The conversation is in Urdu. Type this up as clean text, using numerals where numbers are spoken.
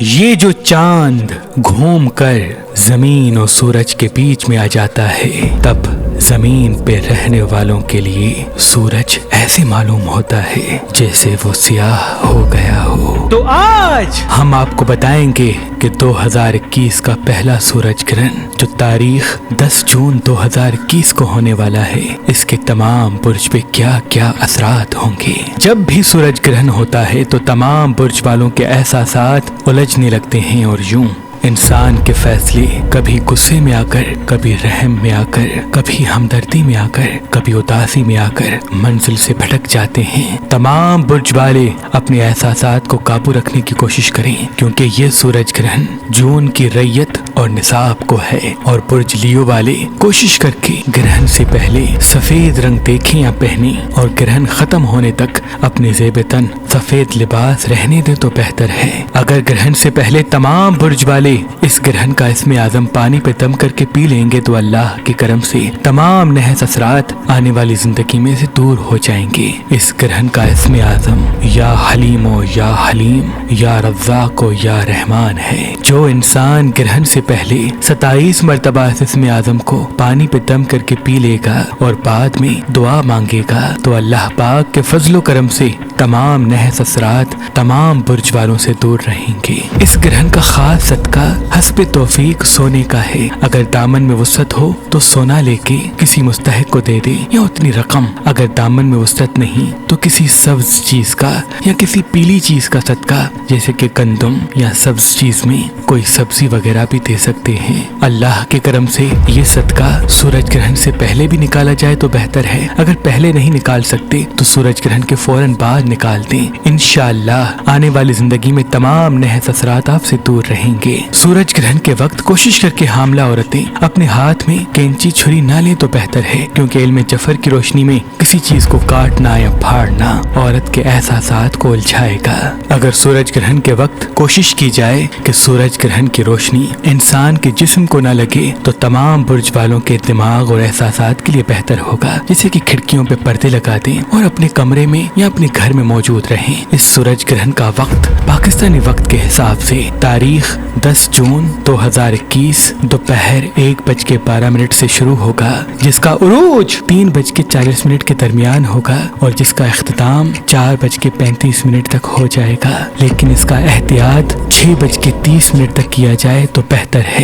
یہ جو چاند گھوم کر زمین اور سورج کے بیچ میں آ جاتا ہے، تب زمین پہ رہنے والوں کے لیے سورج ایسے معلوم ہوتا ہے جیسے وہ سیاہ ہو گیا ہو۔ تو آج ہم آپ کو بتائیں گے کہ 2021 کا پہلا سورج گرہن جو تاریخ 10 جون 2021 کو ہونے والا ہے، اس کے تمام برج پہ کیا کیا اثرات ہوں گے۔ جب بھی سورج گرہن ہوتا ہے تو تمام برج والوں کے احساسات الجھنے لگتے ہیں اور یوں انسان کے فیصلے کبھی غصے میں آ کر، کبھی رحم میں آ کر، کبھی ہمدردی میں آ کر، کبھی اداسی میں آ کر منزل سے بھٹک جاتے ہیں۔ تمام برج والے اپنے احساسات کو قابو رکھنے کی کوشش کریں، کیونکہ یہ سورج گرہن جون کی ریت اور نصاب کو ہے، اور برج لیو والے کوشش کر کے گرہن سے پہلے سفید رنگ دیکھیں یا پہنیں، اور گرہن ختم ہونے تک اپنے زیب تن سفید لباس رہنے دیں تو بہتر ہے۔ اگر گرہن سے پہلے تمام برج والے اس گرہن کا اسم اعظم پانی پہ دم کر کے پی لیں گے تو اللہ کے کرم سے تمام نحس اثرات آنے والی زندگی میں سے دور ہو جائیں گے۔ اس گرہن کا اسم اعظم یا حلیم و یا حلیم، یا رزاق و یا رحمان ہے۔ جو انسان گرہن سے پہلے 27 مرتبہ اس اسم اعظم کو پانی پہ دم کر کے پی لے گا اور بعد میں دعا مانگے گا تو اللہ پاک کے فضل و کرم سے تمام نحس اثرات تمام برج والوں سے دور رہیں گے۔ اس گرہن کا خاص صدقہ حسب توفیق سونے کا ہے۔ اگر دامن میں وسعت ہو تو سونا لے کے کسی مستحق کو دے دے، یا اتنی رقم۔ اگر دامن میں وسعت نہیں تو کسی سبز چیز کا یا کسی پیلی چیز کا صدقہ، جیسے کہ گندم یا سبز چیز میں کوئی سبزی وغیرہ بھی دے سکتے ہیں۔ اللہ کے کرم سے یہ صدقہ سورج گرہن سے پہلے بھی نکالا جائے تو بہتر ہے۔ اگر پہلے نہیں نکال سکتے تو سورج گرہن کے فوراً بعد نکال دیں۔ انشاءاللہ آنے والی زندگی میں تمام نحس اثرات آپ سے دور رہیں گے۔ سورج گرہن کے وقت کوشش کر کے حاملہ عورتیں اپنے ہاتھ میں کینچی چھری نہ لیں تو بہتر ہے، کیونکہ علم جفر کی روشنی میں کسی چیز کو کاٹنا یا پھاڑنا عورت کے احساسات کو الجھائے گا۔ اگر سورج گرہن کے وقت کوشش کی جائے کہ سورج گرہن کی روشنی انسان کے جسم کو نہ لگے تو تمام برج والوں کے دماغ اور احساسات کے لیے بہتر ہوگا، جیسے کہ کھڑکیوں پہ پردے لگا دیں اور اپنے کمرے میں یا اپنے گھر میں موجود رہیں۔ اس سورج گرہن کا وقت پاکستانی وقت کے حساب سے تاریخ 10 جون 2021 دوپہر 1:12 سے شروع ہوگا، جس کا عروج 3:40 کے درمیان ہوگا اور جس کا اختتام 4:35 تک ہو جائے گا، لیکن اس کا احتیاط 6:30 تک کیا جائے تو بہتر ہے،